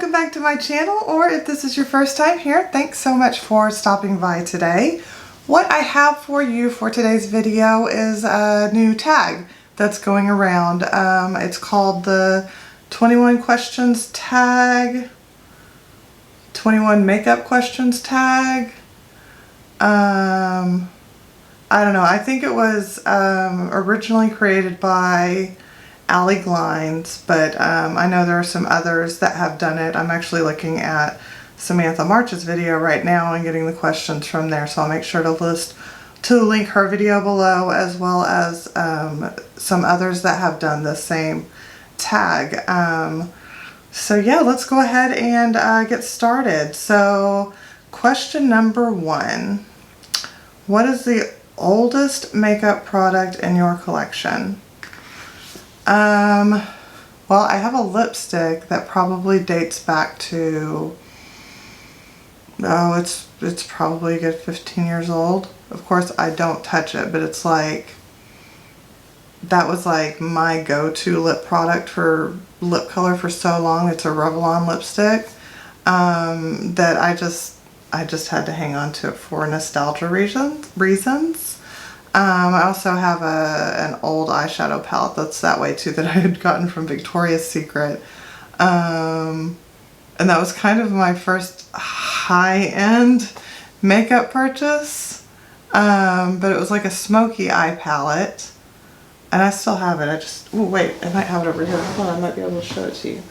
welcome back to my channel, or if this is your first time here, thanks so much for stopping by today. What I have for you for today's video is a new tag that's going around. It's called the 21 questions tag, 21 makeup questions tag. I don't know, I think it was originally created by Allie Glines, but I know there are some others that have done it. I'm actually looking at Samantha March's video right now and getting the questions from there, so I'll make sure to link her video below, as well as some others that have done the same tag. So yeah, let's go ahead and get started. So question number 1, what is the oldest makeup product in your collection? Well, I have a lipstick that probably dates back to, it's probably a good 15 years old. Of course, I don't touch it, but it's like, that was like my go-to lip product for lip color for so long. It's a Revlon lipstick, that I just had to hang on to it for nostalgia reasons. I also have an old eyeshadow palette that's that way too, that I had gotten from Victoria's Secret. And that was kind of my first high-end makeup purchase. But it was like a smoky eye palette. And I still have it. Oh wait, I might have it over here. Hold on, I might be able to show it to you.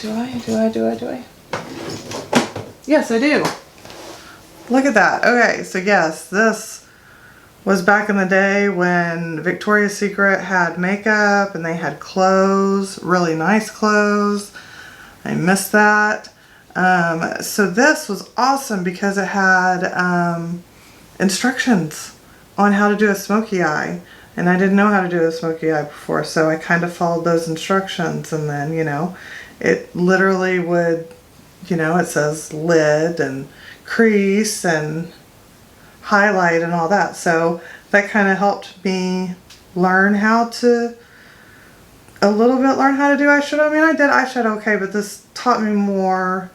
Do I? Yes, I do. Look at that. Okay, so yes, this was back in the day when Victoria's Secret had makeup and they had clothes, really nice clothes. I miss that. So this was awesome because it had instructions on how to do a smoky eye. And I didn't know how to do a smoky eye before, so I kind of followed those instructions, and then, you know, it literally would, you know, it says lid and crease and highlight and all that, so that kind of helped me learn how to do eyeshadow. I mean, I did eyeshadow okay, but this taught me more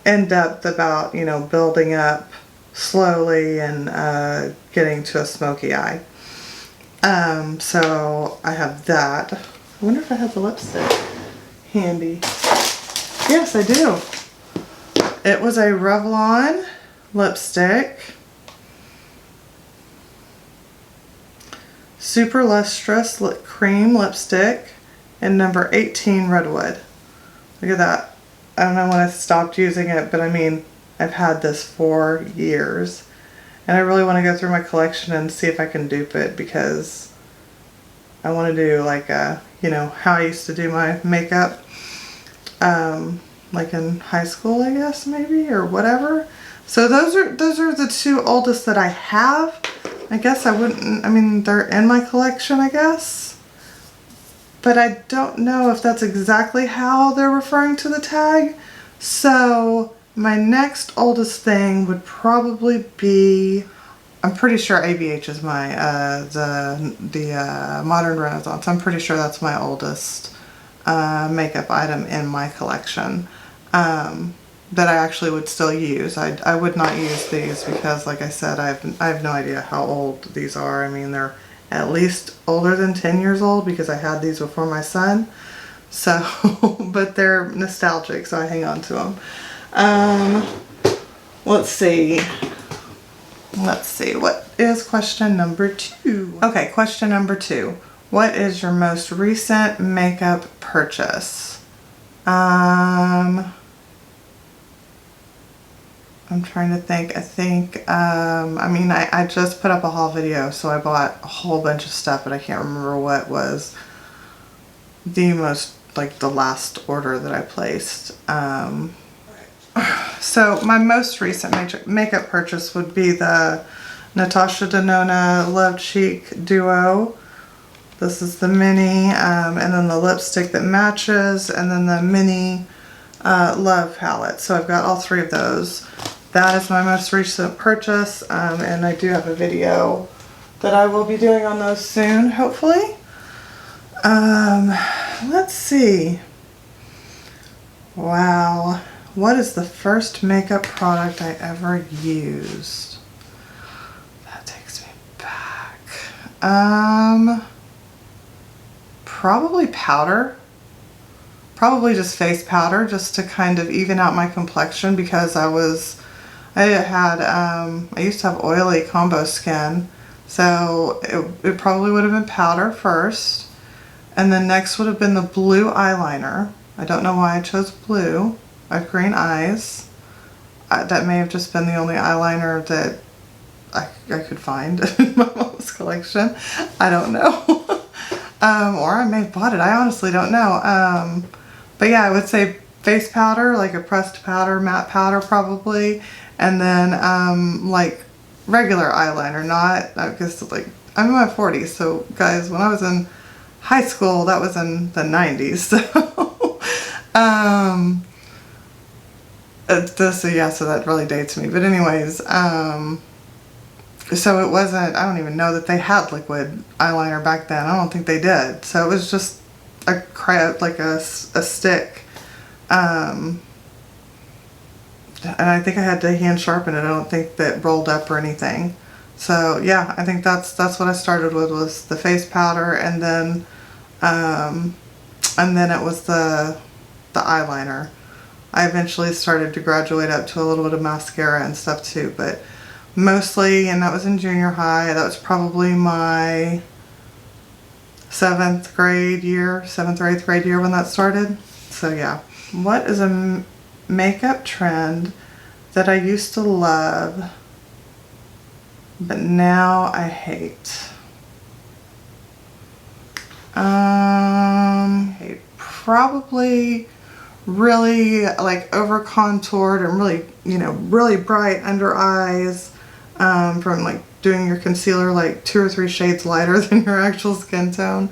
in depth about, you know, building up slowly and getting to a smoky eye. So I have that. I wonder if I have the lipstick handy. Yes, I do. It was a Revlon lipstick, Super Lustrous Cream Lipstick, in number 18 Redwood. Look at that. I don't know when I stopped using it, but I mean, I've had this for years. And I really want to go through my collection and see if I can dupe it, because I want to do like you know, how I used to do my makeup. Like in high school, I guess, maybe, or whatever. So those are the two oldest that I have. I guess I mean, they're in my collection, I guess. But I don't know if that's exactly how they're referring to the tag. So my next oldest thing would probably be, I'm pretty sure ABH is my, the Modern Renaissance. I'm pretty sure that's my oldest makeup item in my collection. That I actually would still use. I would not use these because, like I said, I have no idea how old these are. I mean, they're at least older than 10 years old because I had these before my son. So, but they're nostalgic, so I hang on to them. Let's see, what is question number 2? Okay, question number 2. What is your most recent makeup purchase? I'm trying to think. I think, I mean, I just put up a haul video, so I bought a whole bunch of stuff, but I can't remember what was the most, like, the last order that I placed. So my most recent makeup purchase would be the Natasha Denona Love Cheek Duo. This is the mini, and then the lipstick that matches, and then the mini Love palette. So I've got all 3 of those. That is my most recent purchase, and I do have a video that I will be doing on those soon, hopefully. Let's see. Wow. What is the first makeup product I ever used? That takes me back. Probably powder. Probably just face powder, just to kind of even out my complexion, because I used to have oily combo skin. So it probably would have been powder first. And then next would have been the blue eyeliner. I don't know why I chose blue. I have green eyes. That may have just been the only eyeliner that I could find in my mom's collection. I don't know. Or I may have bought it. I honestly don't know. But yeah, I would say face powder, like a pressed powder, matte powder probably. And then like regular eyeliner, not, I guess, like, I'm in my 40s. So guys, when I was in high school, that was in the 90s. So, so that really dates me. But anyways, so it wasn't, I don't even know that they had liquid eyeliner back then. I don't think they did. So it was just a stick. And I think I had to hand sharpen it. I don't think that rolled up or anything. So yeah, I think that's what I started with, was the face powder, and then it was the eyeliner. I eventually started to graduate up to a little bit of mascara and stuff too, but mostly, and that was in junior high. That was probably my 7th or 8th grade year when that started. So yeah. What is a makeup trend that I used to love but now I hate? Probably really like over contoured and really, really bright under eyes, from like doing your concealer like 2 or 3 shades lighter than your actual skin tone.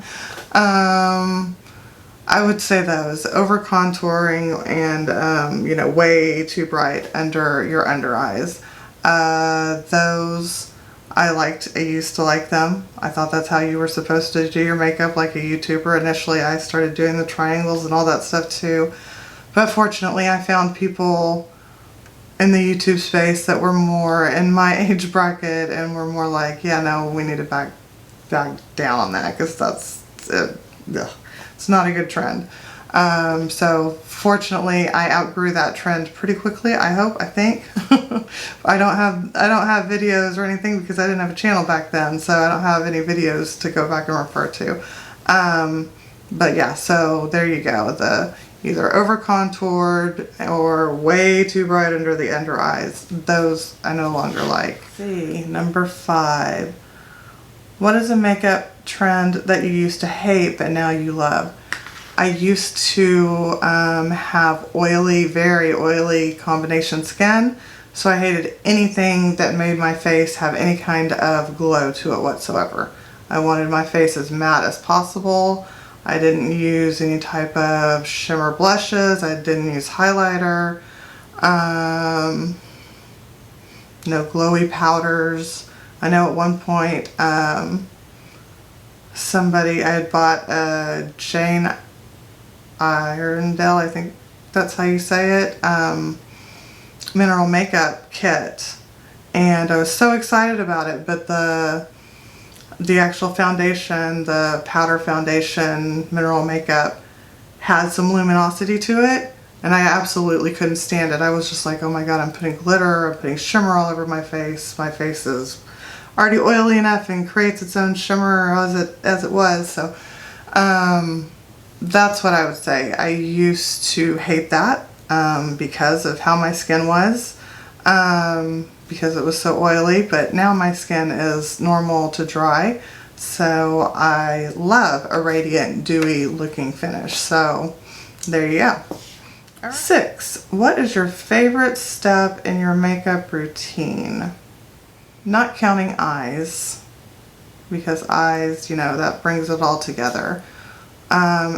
I would say those, over contouring and, way too bright under your under eyes. Those I used to like them. I thought that's how you were supposed to do your makeup, like a YouTuber. Initially, I started doing the triangles and all that stuff too. But fortunately, I found people in the YouTube space that were more in my age bracket and were more like, yeah, no, we need to back down on that, because it's not a good trend. So fortunately, I outgrew that trend pretty quickly. I think. I don't have videos or anything because I didn't have a channel back then, so I don't have any videos to go back and refer to. But yeah, so there you go. The either over contoured or way too bright under the under eyes. Those I no longer like. See, number 5. What is a makeup trend that you used to hate but now you love? I used to have oily, very oily combination skin, so I hated anything that made my face have any kind of glow to it whatsoever. I wanted my face as matte as possible. I didn't use any type of shimmer blushes. I didn't use highlighter. No glowy powders. I know at one point I had bought a Jane Irondale, I think that's how you say it, mineral makeup kit, and I was so excited about it, but the actual foundation, the powder foundation mineral makeup, had some luminosity to it, and I absolutely couldn't stand it. I was just like, oh my god, I'm putting glitter, I'm putting shimmer all over my face. My face is already oily enough and creates its own shimmer as it was. So that's what I would say. I used to hate that because of how my skin was, because it was so oily, but now my skin is normal to dry, so I love a radiant, dewy looking finish. So there you go. Right. 6. What is your favorite step in your makeup routine? Not counting eyes, because eyes, that brings it all together.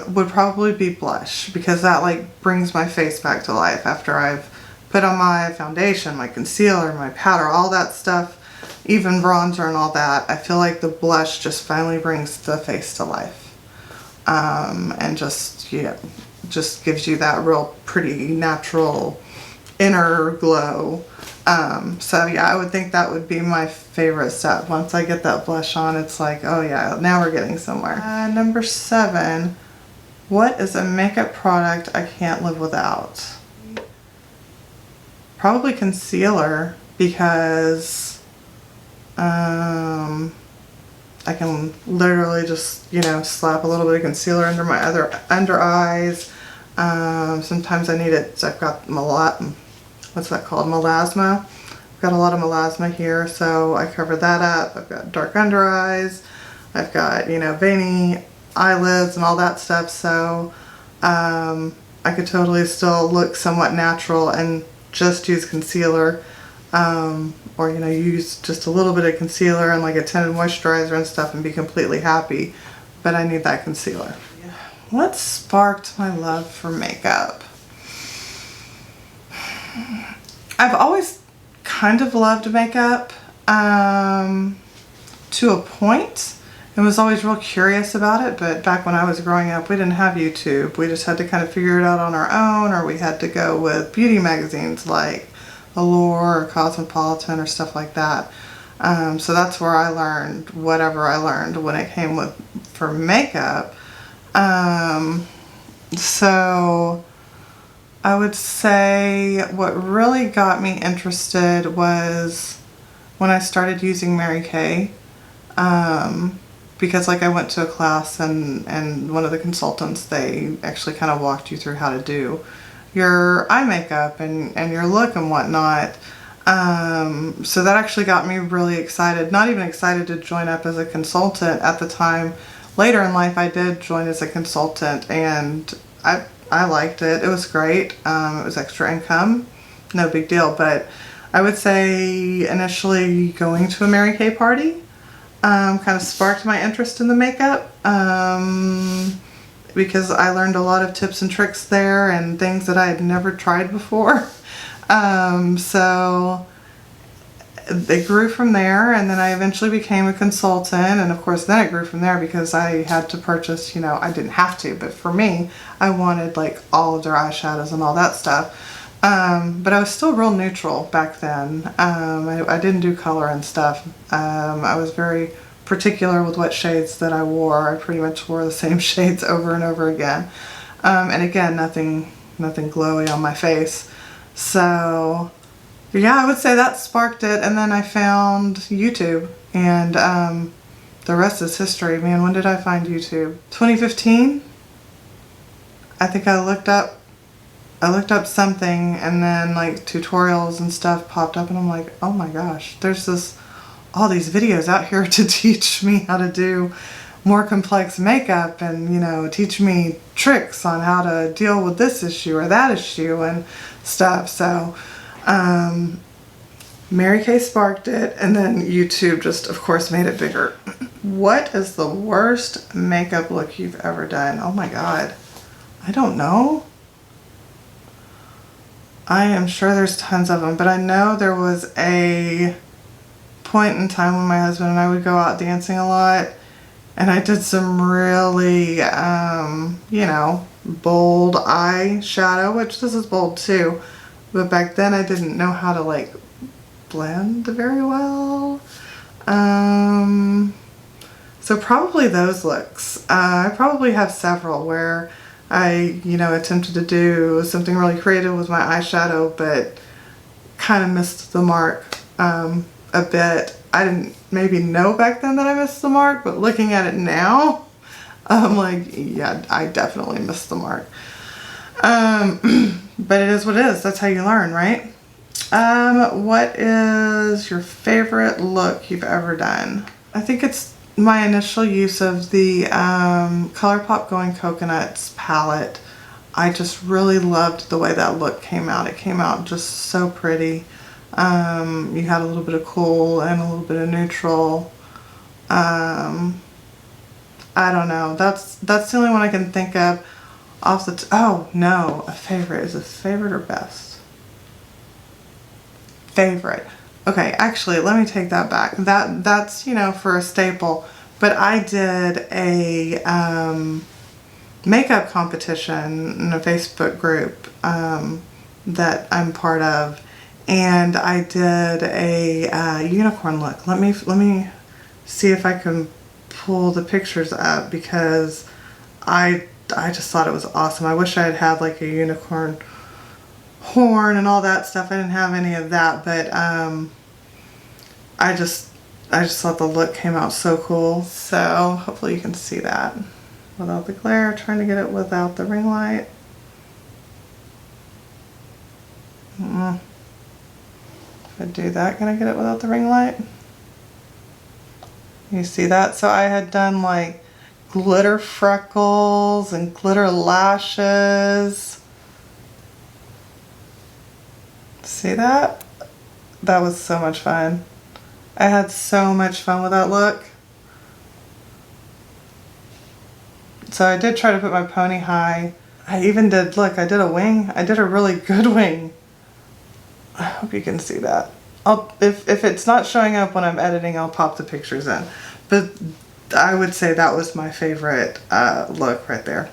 Would probably be blush, because that like brings my face back to life after I've put on my foundation, my concealer, my powder, all that stuff, even bronzer and all that. I feel like the blush just finally brings the face to life. And just just gives you that real pretty natural inner glow. So yeah, I would think that would be my favorite step. Once I get that blush on, it's like, oh yeah, now we're getting somewhere. Number 7, what is a makeup product I can't live without? Probably concealer, because I can literally just, you know, slap a little bit of concealer under my under eyes. Sometimes I need it, so I've got what's that called? Melasma. I've got a lot of melasma here, so I cover that up. I've got dark under eyes. I've got, you know, veiny eyelids and all that stuff, so I could totally still look somewhat natural and just use concealer, or, you know, use just a little bit of concealer and like a tinted moisturizer and stuff and be completely happy, but I need that concealer. What sparked my love for makeup? I've always kind of loved makeup to a point, and was always real curious about it, but back when I was growing up, we didn't have YouTube. We just had to kind of figure it out on our own, or we had to go with beauty magazines like Allure or Cosmopolitan or stuff like that. So that's where I learned whatever I learned when it came for makeup. So I would say what really got me interested was when I started using Mary Kay, because like I went to a class and one of the consultants, they actually kind of walked you through how to do your eye makeup and your look and whatnot. So that actually got me really excited, not even excited to join up as a consultant at the time. Later in life I did join as a consultant, and I liked it. It was great. It was extra income, no big deal. But I would say initially going to a Mary Kay party kind of sparked my interest in the makeup, because I learned a lot of tips and tricks there and things that I had never tried before. So it grew from there, and then I eventually became a consultant, and of course then it grew from there because I had to purchase, you know, I didn't have to, but for me, I wanted like all of their eyeshadows and all that stuff. But I was still real neutral back then. I didn't do color and stuff. I was very particular with what shades that I wore. I pretty much wore the same shades over and over again. And again, nothing glowy on my face. So yeah, I would say that sparked it, and then I found YouTube, and the rest is history. Man, when did I find YouTube? 2015? I think I looked up something, and then like tutorials and stuff popped up, and I'm like, oh my gosh, there's all these videos out here to teach me how to do more complex makeup, and, you know, teach me tricks on how to deal with this issue or that issue and stuff. So Mary Kay sparked it, and then YouTube just, of course, made it bigger. What is the worst makeup look you've ever done? Oh my God. I don't know. I am sure there's tons of them, but I know there was a point in time when my husband and I would go out dancing a lot, and I did some really, you know, bold eyeshadow, which this is bold too. But back then I didn't know how to like blend very well. So probably those looks. I probably have several where I, you know, attempted to do something really creative with my eyeshadow, but kind of missed the mark a bit. I didn't maybe know back then that I missed the mark, but looking at it now, I'm like, yeah, I definitely missed the mark. But it is what it is. That's how you learn, right? What is your favorite look you've ever done? I think it's my initial use of the ColourPop Going Coconuts palette. I just really loved the way that look came out. It came out just so pretty. You had a little bit of cool and a little bit of neutral. I don't know. That's the only one I can think of off the oh no, a favorite. Is it favorite or best? Favorite. Okay, actually, let me take that back. That's, you know, for a staple. But I did a makeup competition in a Facebook group that I'm part of, and I did a unicorn look. Let me see if I can pull the pictures up, because I just thought it was awesome. I wish I had had like a unicorn horn and all that stuff. I didn't have any of that, but I just thought the look came out so cool. So hopefully you can see that without the glare. Trying to get it without the ring light. If I do that, can I get it without the ring light? You see that? So I had done like glitter freckles and glitter lashes. See that? That was so much fun. I had so much fun with that look. So I did try to put my pony high. I even did, look, I did a wing. I did a really good wing. I hope you can see that. If it's not showing up when I'm editing, I'll pop the pictures in. But I would say that was my favorite look right there.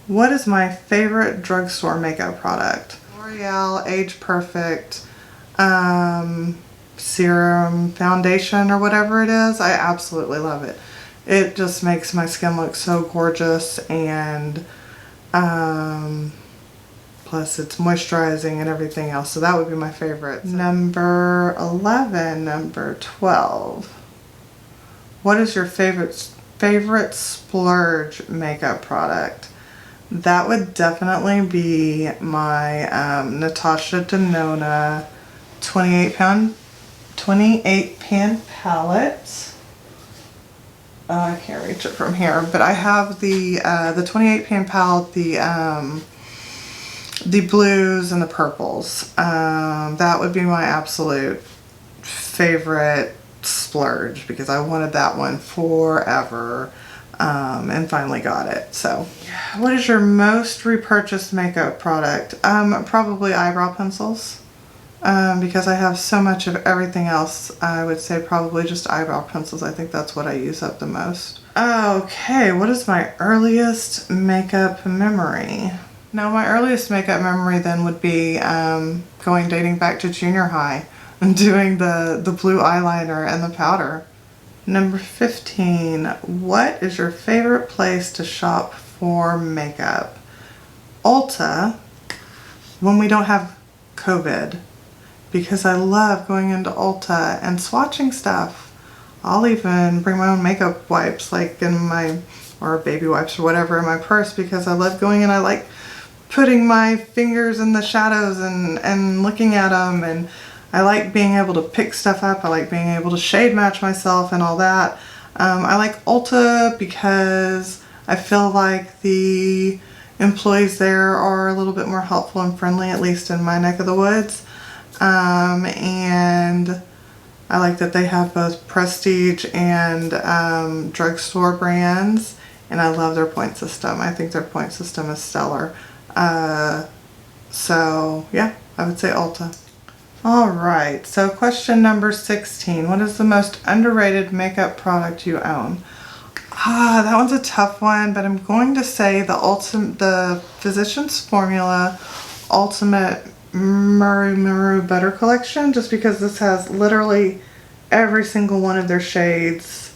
What is my favorite drugstore makeup product? L'Oreal Age Perfect serum foundation or whatever it is. I absolutely love it. It just makes my skin look so gorgeous, and plus it's moisturizing and everything else. So that would be my favorite. Number 11, number 12. What is your favorite splurge makeup product? That would definitely be my Natasha Denona 28 pan palette. I can't reach it from here, but I have the 28 pan palette, the blues and the purples. That would be my absolute favorite splurge, because I wanted that one forever, and finally got it. So what is your most repurchased makeup product? Probably eyebrow pencils, because I have so much of everything else. I would say probably just eyebrow pencils. I think that's what I use up the most. Okay, what is my earliest makeup memory? Now, my earliest makeup memory then would be dating back to junior high and doing the blue eyeliner and the powder. Number 15, what is your favorite place to shop for makeup? Ulta, when we don't have COVID, because I love going into Ulta and swatching stuff. I'll even bring my own makeup wipes, like or baby wipes or whatever, in my purse, because I love going in. I like putting my fingers in the shadows and looking at them, and I like being able to pick stuff up. I like being able to shade match myself and all that. I like Ulta because I feel like the employees there are a little bit more helpful and friendly, at least in my neck of the woods. And I like that they have both prestige and drugstore brands, and I love their point system. I think their point system is stellar. So yeah, I would say Ulta. Alright, so question number 16. What is the most underrated makeup product you own? That one's a tough one, but I'm going to say the Physicians Formula Ultimate Maru Butter Collection, just because this has literally every single one of their shades,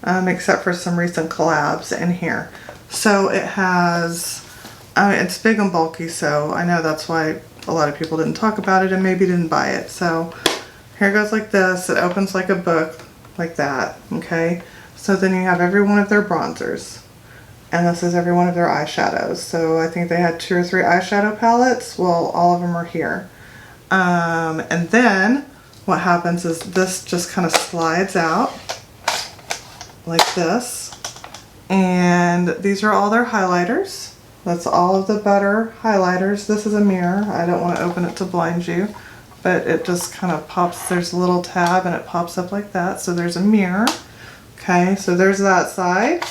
except for some recent collabs in here. So it has, it's big and bulky, so I know that's why a lot of people didn't talk about it and maybe didn't buy it. So here it goes like this. It opens like a book, like that, okay? So then you have every one of their bronzers, and this is every one of their eyeshadows. So I think they had 2 or 3 eyeshadow palettes. Well, all of them are here. And then what happens is this just kind of slides out like this, and these are all their highlighters. That's all of the butter highlighters. This is a mirror. I don't want to open it to blind you, but it just kind of pops. There's a little tab and it pops up like that. So there's a mirror. Okay, so there's that side.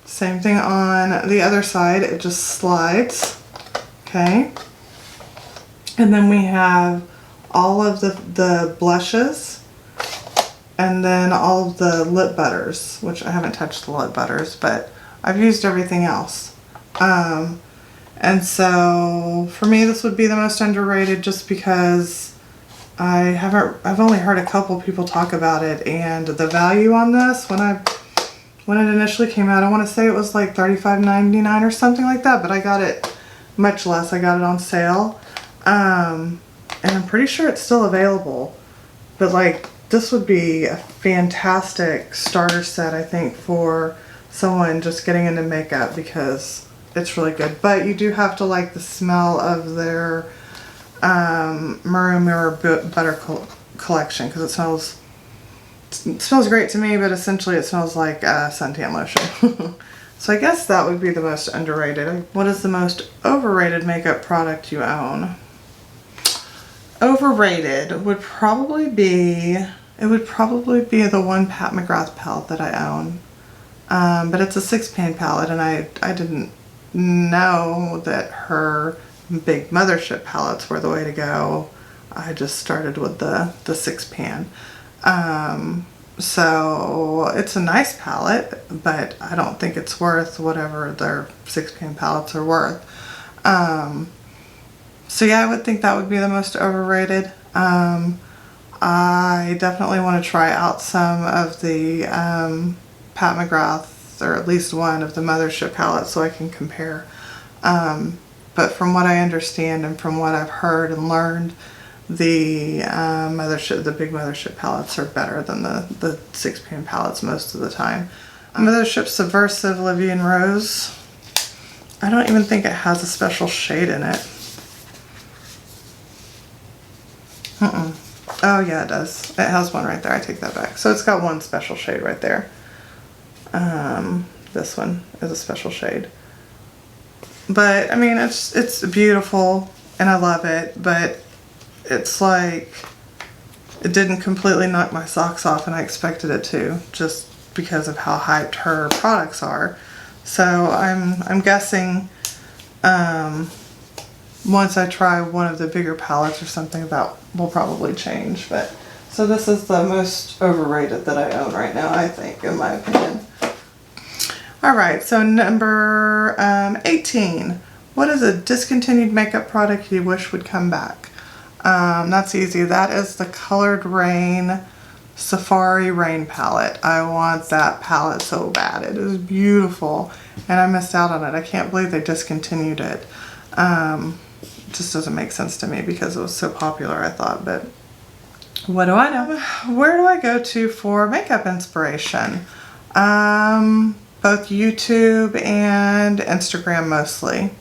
Same thing on the other side. It just slides. Okay. And then we have all of the blushes, and then all of the lip butters, which I haven't touched the lip butters, but I've used everything else. And so for me, this would be the most underrated just because I've only heard a couple people talk about it, and the value on this when it initially came out, I want to say it was like $35.99 or something like that, but I got it much less. I got it on sale. And I'm pretty sure it's still available, but like this would be a fantastic starter set, I think, for someone just getting into makeup because it's really good. But you do have to like the smell of their Mirror Butter collection because it smells great to me, but essentially it smells like suntan lotion. So I guess that would be the most underrated. What is the most overrated makeup product you own? Overrated would probably be, the one Pat McGrath palette that I own. But it's a 6-pan palette, and I didn't know that her big mothership palettes were the way to go. I just started with the 6-pan. So it's a nice palette, but I don't think it's worth whatever their 6-pan palettes are worth. So yeah, I would think that would be the most overrated. I definitely want to try out some of the Pat McGrath, or at least one of the mothership palettes, so I can compare. But from what I understand and from what I've heard and learned, the big mothership palettes are better than the 6-pan palettes most of the time. Mothership Subversive Livian Rose. I don't even think it has a special shade in it. Oh yeah, it does. It has one right there. I take that back. So it's got one special shade right there. This one is a special shade. But I mean, it's beautiful and I love it, but it's like it didn't completely knock my socks off, and I expected it to, just because of how hyped her products are. So I'm guessing once I try one of the bigger palettes or something, that will probably change. But so this is the most overrated that I own right now, I think, in my opinion. Alright, so number 18. What is a discontinued makeup product you wish would come back? That's easy. That is the Colored Rain Safari Rain palette. I want that palette so bad. It is beautiful, and I missed out on it. I can't believe they discontinued it. It just doesn't make sense to me because it was so popular, I thought, but what do I know? Where do I go to for makeup inspiration? Both YouTube and Instagram mostly.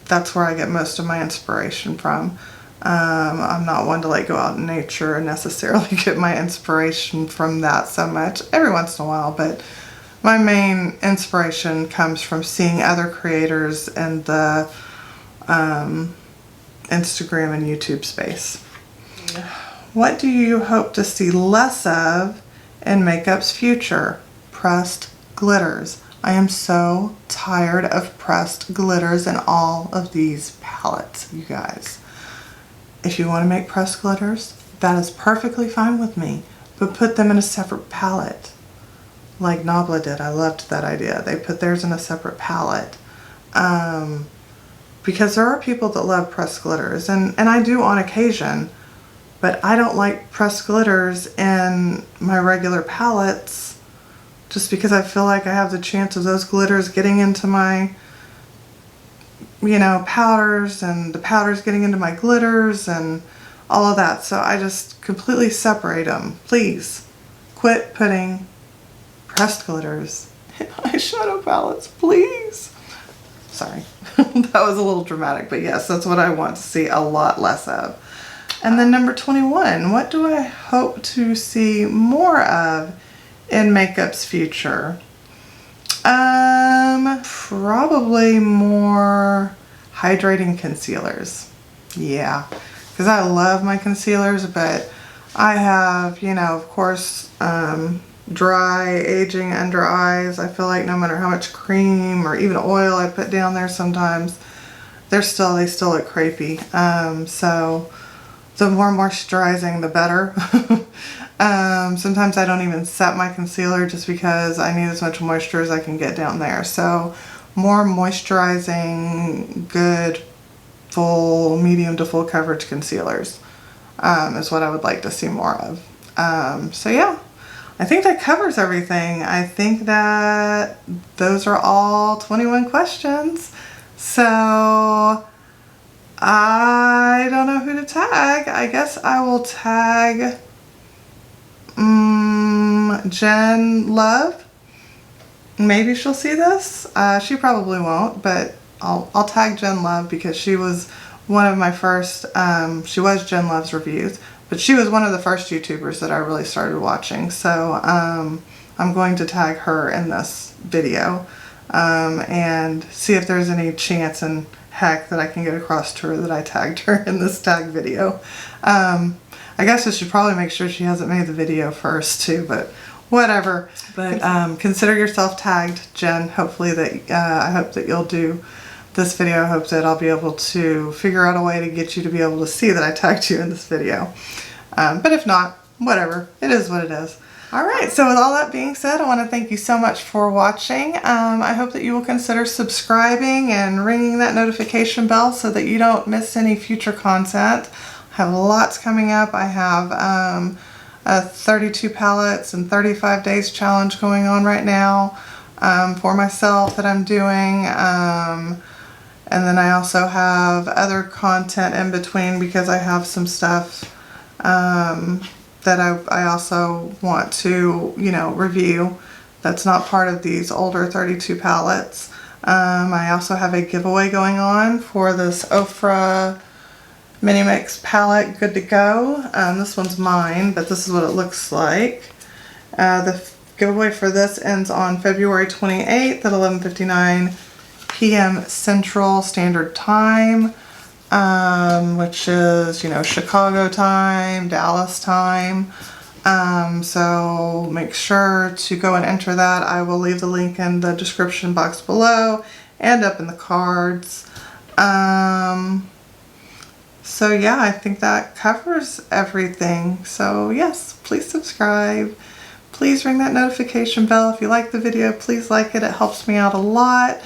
That's where I get most of my inspiration from. I'm not one to like go out in nature and necessarily get my inspiration from that so much. Every once in a while, but my main inspiration comes from seeing other creators in the Instagram and YouTube space. What do you hope to see less of in makeup's future? Pressed glitters. I am so tired of pressed glitters in all of these palettes, you guys. If you want to make pressed glitters, that is perfectly fine with me, but put them in a separate palette. Like Nabla did. I loved that idea. They put theirs in a separate palette. Because there are people that love pressed glitters, and I do on occasion, but I don't like pressed glitters in my regular palettes just because I feel like I have the chance of those glitters getting into my, powders, and the powders getting into my glitters and all of that. So I just completely separate them. Please quit putting pressed glitters in eyeshadow palettes, please. Sorry, that was a little dramatic, but yes, that's what I want to see a lot less of. And then number 21, what do I hope to see more of in makeup's future? Probably more hydrating concealers. Yeah, because I love my concealers, but I have, of course, dry aging under eyes. I feel like no matter how much cream or even oil I put down there, sometimes they still look crepey. So the more moisturizing, the better. Sometimes I don't even set my concealer just because I need as much moisture as I can get down there. So more moisturizing, good, full, medium to full coverage concealers is what I would like to see more of. So yeah, I think that covers everything. I think that those are all 21 questions. So I don't know who to tag. I guess I will tag Jen Luv. Maybe she'll see this. She probably won't, but I'll tag Jen Luv because she was one of my first, she was Jen Luv's reviews, but she was one of the first YouTubers that I really started watching. So I'm going to tag her in this video and see if there's any chance and heck that I can get across to her that I tagged her in this tag video. I guess I should probably make sure she hasn't made the video first too, but whatever. But consider yourself tagged, Jen. Hopefully that, I hope that you'll do this video. I hope that I'll be able to figure out a way to get you to be able to see that I tagged you in this video. But if not, whatever. It is what it is. Alright, so with all that being said, I want to thank you so much for watching. I hope that you will consider subscribing and ringing that notification bell so that you don't miss any future content. I have lots coming up. I have a 32 palettes and 35 days challenge going on right now for myself that I'm doing. And then I also have other content in between because I have some stuff that I also want to, you know, review that's not part of these older 32 palettes. I also have a giveaway going on for this Ofra Mini Mix palette, Good to Go. This one's mine, but this is what it looks like. The giveaway for this ends on February 28th at 11:59 p.m. Central Standard Time, which is, you know, Chicago time, Dallas time. So make sure to go and enter that. I will leave the link in the description box below and up in the cards. So yeah, I think that covers everything. So yes, please subscribe. Please ring that notification bell. If you like the video, please like it. It helps me out a lot.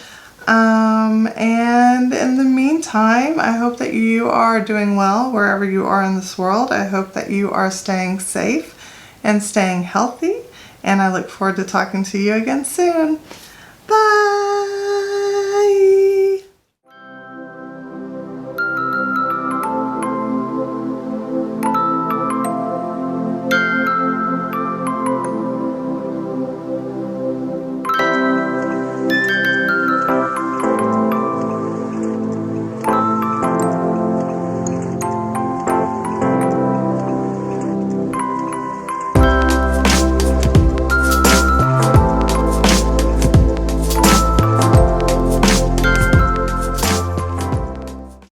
And in the meantime, I hope that you are doing well wherever you are in this world. I hope that you are staying safe and staying healthy. And I look forward to talking to you again soon. Bye!